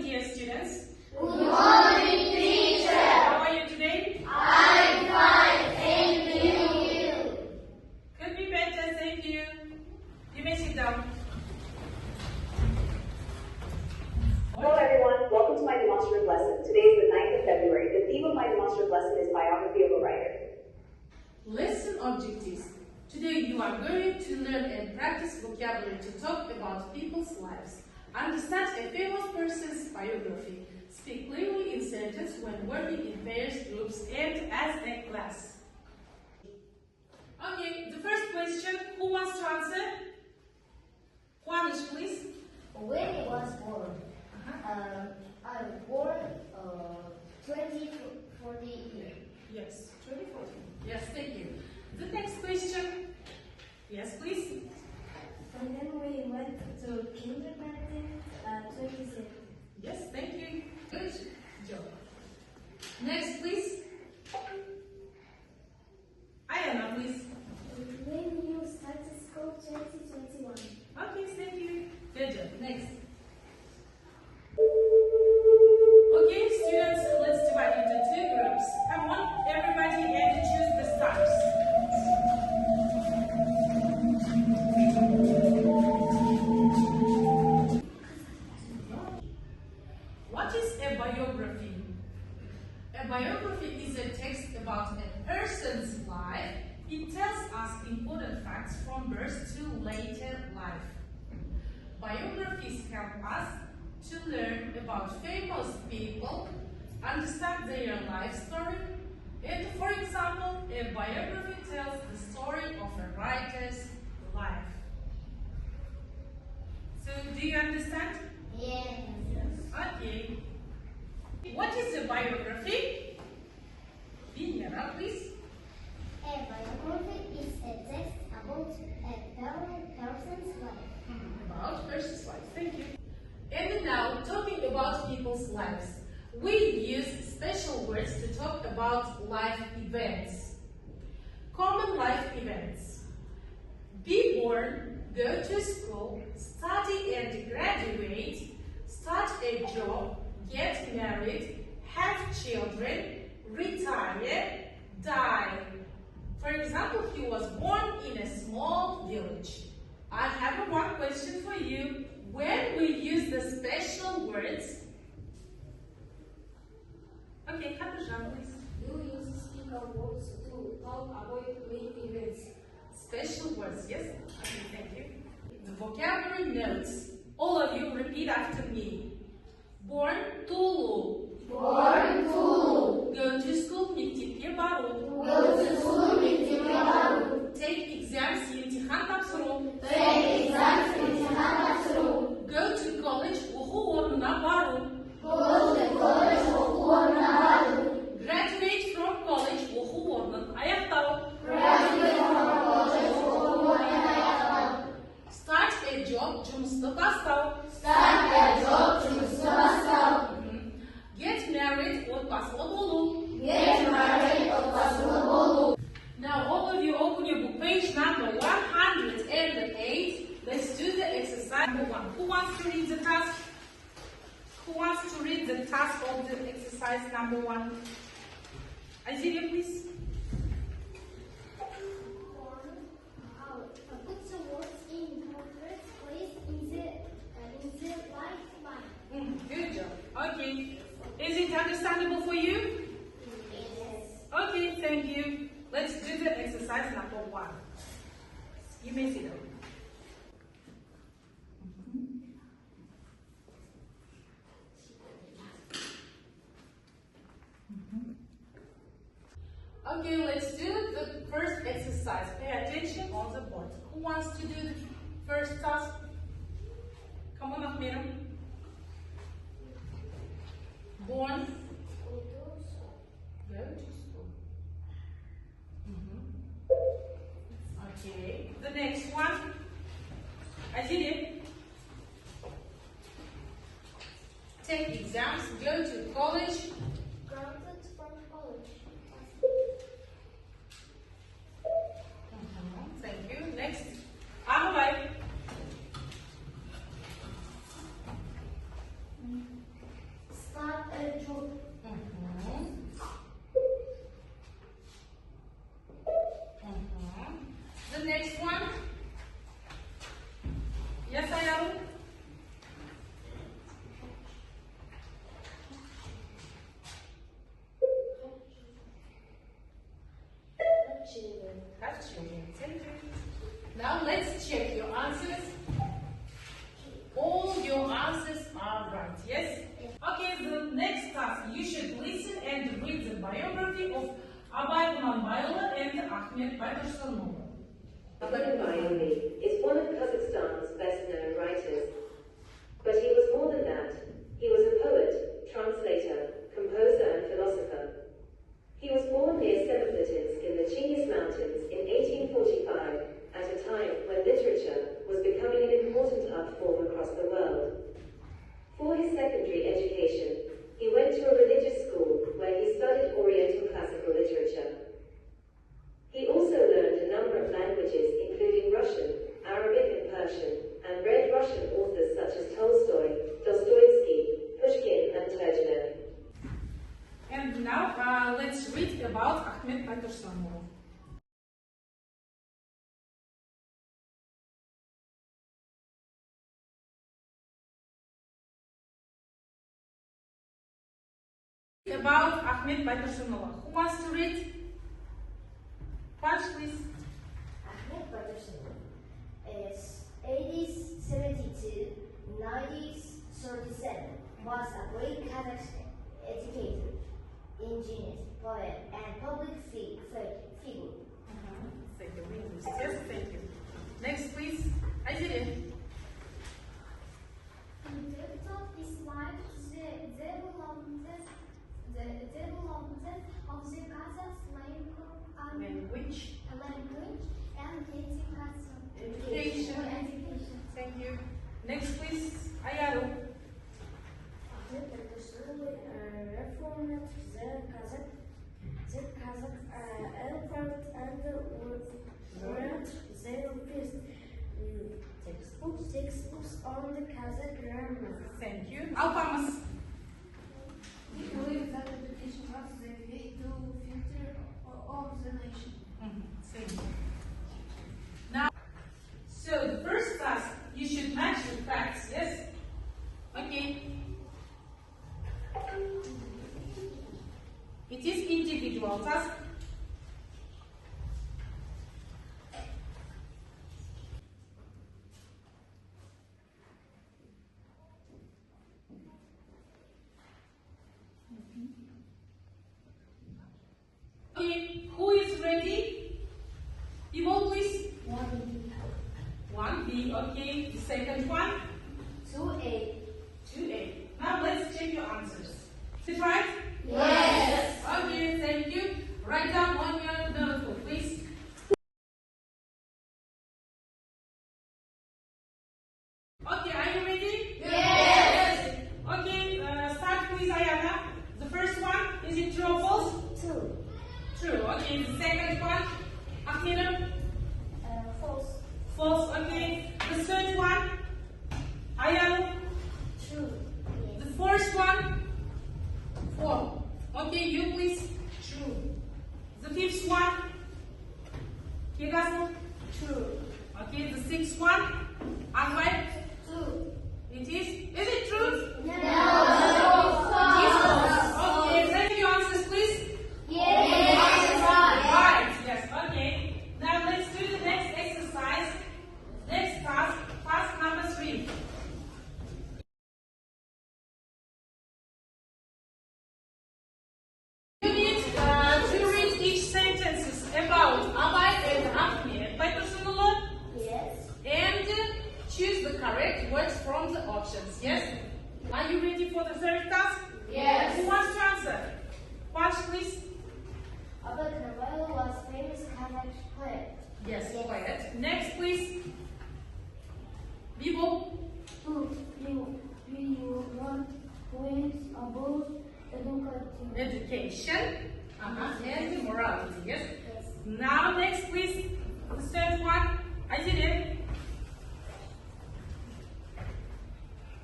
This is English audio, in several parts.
dear students. Good morning, teacher. How are you today? I'm fine, thank you. Could be better, thank you. You may sit down. Hello everyone, welcome to my demonstrative lesson. Today is the 9th of February. The theme of my demonstrative lesson is biography of a writer. Lesson objectives. Today you are going to learn and practice vocabulary to talk about people's lives. Understand a famous person's biography. Speak clearly in sentence when working in pairs, groups, and as a class. Okay, the first question, who wants to answer? Juanish, please. When I was born, I was born 2014. Yes, 2014. Yes, thank you. The next question. Yes, please. And then we went to kindergarten 27. Yes, thank you. Good job. Next, please. Ayana, please. When you started school 2021. Okay, thank you. Good job. Next. Okay, students, let's divide into two groups. Come on, everybody, and choose the stars. What is a biography? A biography is a text about a person's life. It tells us important facts from birth to later life. Biographies help us to learn about famous people, understand their life story, and for example, a biography tells the story of a writer's life. So, do you understand? Yes. Okay. What is a biography? Vinera, please. A biography is a text about a person's life. About a person's life. Thank you. And now, talking about people's lives, we use special words to talk about life events. Common life events. Be born, go to school, study and graduate, start a job, get married, have children, retire, die. For example, he was born in a small village. I have one question for you. When we use the special words, Okay, Khadija, please. You use speaker words to talk about main events. special words, yes? Okay, thank you. The vocabulary notes. All of you repeat after me. Born, Tulu. Born to Go to school, мектепке бару. go to school, мектепке бару. Take exams, емтихан тапсыру. Take exams, imtihan тапсыру. Go to college, оқу орнына бару. Go to college, оқу орнына бару. Graduate from college, оқу орнын аяқтау. Graduate from college, оқу орнын аяқтау. Start a job, жұмысты бастау. Start a job, жұмысты бастау. Get married, отбасылы болу. Get married, отбасылы болу. Now all of you open your book, page number 108. Let's do the exercise number 1. Who wants to read the task? Who wants to read the task of the exercise number 1? Azilia, please. Put the words in correct place in the right line. Good job. Okay. Is it understandable for you? Yes. Okay, thank you. Let's do the exercise number 1. You may sit down. Okay, let's do the first exercise. Pay attention on the board. Who wants to do the first task? Come on up, madam. Born. Go to school. Okay. The next one. Azilia. Take exams. Go to college. Graduate from college. Thank you. Next. Ahmad. Абай Кунанбайұлы and Ахмет Байтұрсынұлы. Ағылшын is one of Kazakhstan's best-known writers. But he was more than that. He was a poet, translator, composer, and philosopher. He was born near Semipalatinsk in the Chingiz Mountains in 1845, at a time when literature was becoming an important art form across the world. For his secondary education, he went to a religious school where he studied Oriental classical literature. He also learned a number of languages, including Russian, Arabic, and Persian, and read Russian authors such as Tolstoy, Dostoevsky, Pushkin, and Turgenev. And now let's read about Ahmet Bайтұрсынұлы. About Ahmet Bайтұрсынұlы. Who wants to read? Punch, please. Ahmet Bайтұрсынұlы is 1872, 1937, was a great Kazakh educator, engineer, poet, and public figure. Thank you. Yes, thank you. Next, please. Azire. He devoted his life to the development of the Kazakh Language. language and Education. Thank you. Next, please. Ayaru. Ahmet Bайтұрсынұлы reformed the Kazakh alphabet and wrote their first textbooks on the Kazakh grammar. Thank you. Alpamas. He believed that education was the key to the future of the nation. Thank you. Now, so the first task, you should match the facts, yes? Okay. It is individual task. Okay, who is ready? People, please. 1B, okay. The second one? 2A. 2A. Now let's check your answers. Is it right? Yes. Okay, thank you. Write down on your notebook, please. Okay, are you ready? Yes. Okay, start please, Ayana. The first one, is it true or false? 2. True. Okay, the second one, Akira? False. False, okay. The third one, Ayana? True. The fourth one, 4. Okay, you please. True. The fifth one, Kigasno? True. Okay, the sixth one, Anwai? True. It is? Is it true? No. It is false. Okay, thank you. Answers, please. Yes. Right, yes, okay. Now let's do the next exercise. Next task, task number 3. You need to read each sentences about Abay and Ahmet Bайтұрсынұlы Yes. and choose the correct words from the options. Yes? Are you ready for the third task? Yes. Who wants to answer? Punch, please. Abay Karabaylo was famous Kazakh poet. Yes, quiet. Next, please. Bibo. You want points about Education. And morality. Yes? Yes. Now, next, please. The third one. Azire.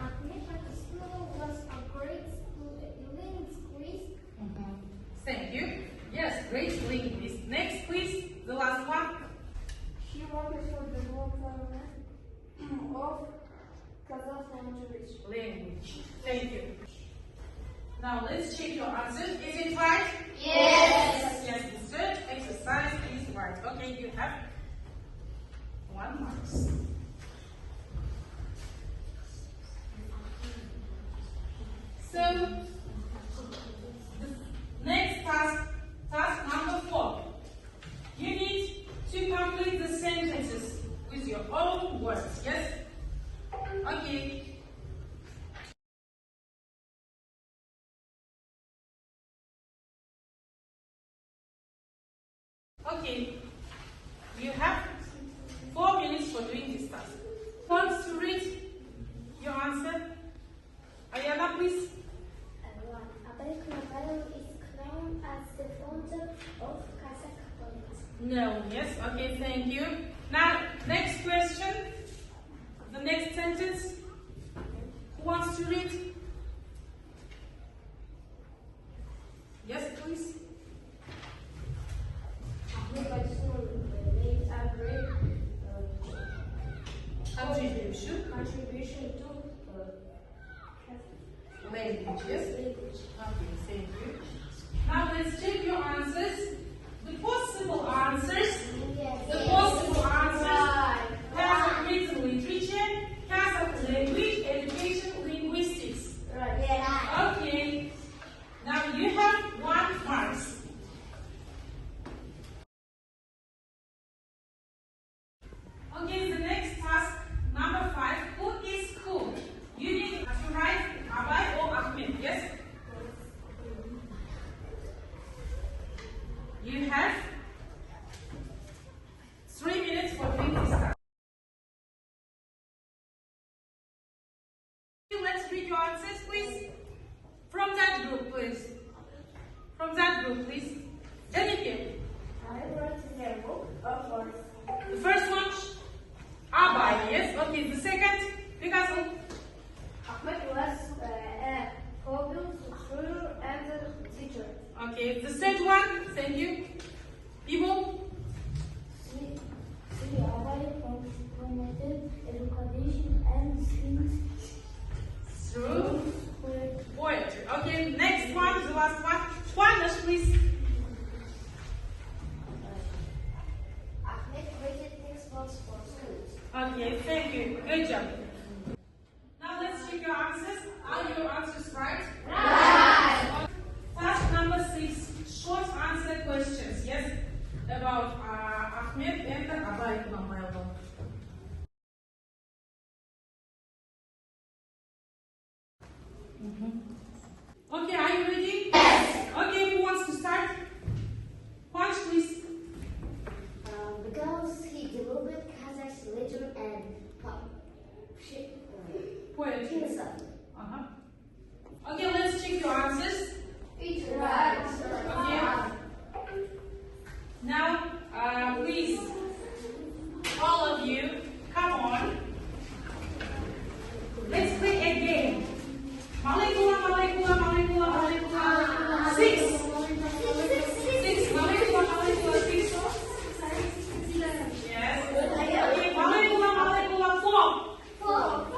Ahmet Bайтұрсынұlы was a great linguist. Thank you. Yes, great linguist. Next, please. The last one. He worked for the development of Kazakh language. Language. Thank you. Now, let's check your answers. Is it right? Yes. Yes, the third exercise is right. Okay, you have 1 mark. So, the next task number No. Yes. Okay. Thank you. Now, next question. The next sentence. Who wants to read? Yes, please. Made a great Contribution contribution to language. Yes. language. Okay. Thank you. Now let's check your answers. The possible answers. The possible answers have written literature, has of language, education, linguistics. Right. Okay. Now you have 1 mark. Okay, the next task, number 5. Who is who? You need to write Abay or Ahmed, yes? You have 3 minutes for doing this task. Let's read your answers, please. From that group, please. From that group, please. Jennifer. I wrote in their book of words. The first one, Abay, yes? Okay, the second, Picasso. Ahmed was a hobby, tutor, and a teacher. Okay, the third one, thank you. People. Promoted education and skills Through poetry. Okay, next one, the last one. Juanes, please. Ahmed created textbooks for schools. Okay, thank you. Good job. Now let's check your answers. Are your answers right? Right. Task number 6. Short answer questions. Yes? About Ahmed and Abay Kumamaylo. Okay, are you ready? Yes. Okay, who wants to start? Punch, please. Because he developed Kazakh's literature and Poetry. himself. Okay, let's check your answers. Right. Okay. Now, please, all of you, come on. Let's play a game. Molecula, molecula, molecula, molecula. 6. 6. Molecula, molecula, 6. Yes. Okay, molecula, molecula, 4. 4.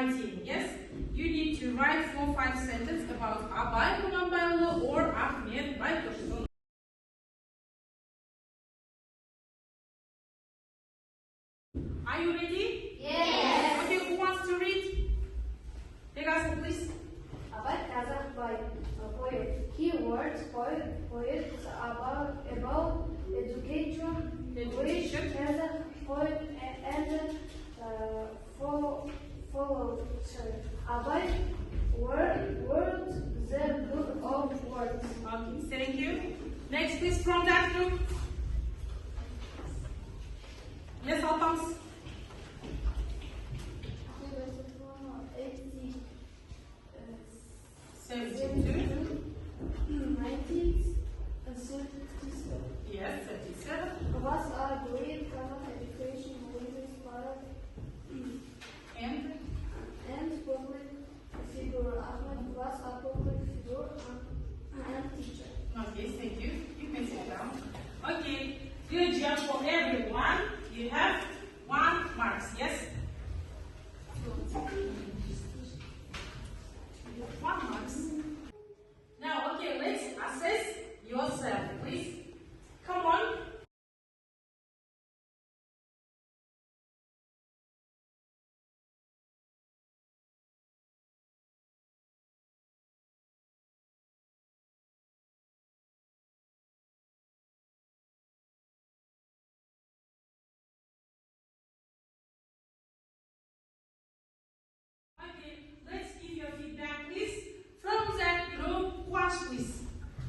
writing. Yes, you need to write 4-5 sentences about Абай Құнанбайұлы or Ахмет Байтұрсын. Are you ready? Yes. Okay, who wants to read? Take us, please. Абай Қазақ poet. He wrote poets about education, which Kazakh poet and followed. Abay wrote the book of words. Okay, thank you. Next, please, from that group. Yes, Alphonse. He was from 72. 1977. Yes, 37. Was a great Kazakh education leaders And and public figure. Ahmed was a public figure and teacher. okay, thank you. You can sit down. Okay, good job for everyone. You have 1 mark. Yes. 1 mark. Now, okay, let's assess yourself, please. Come on. Okay, let's give your feedback, please. From that group, watch, please.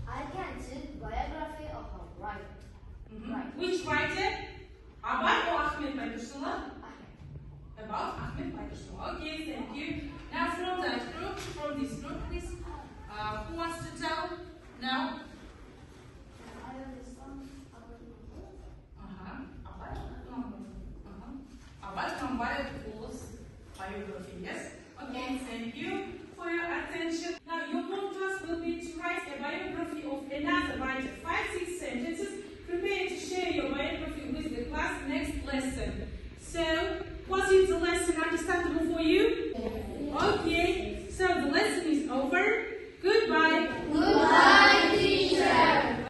I can see biography of a writer. Right. Which writer? About or Ahmet Bайтұрсынұлы? About Ahmet Bайтұрсынұlы. Okay, thank you. Now from that group, from this group, please. Who wants to tell now? I understand Абай Құнанбайұлы biography, yes?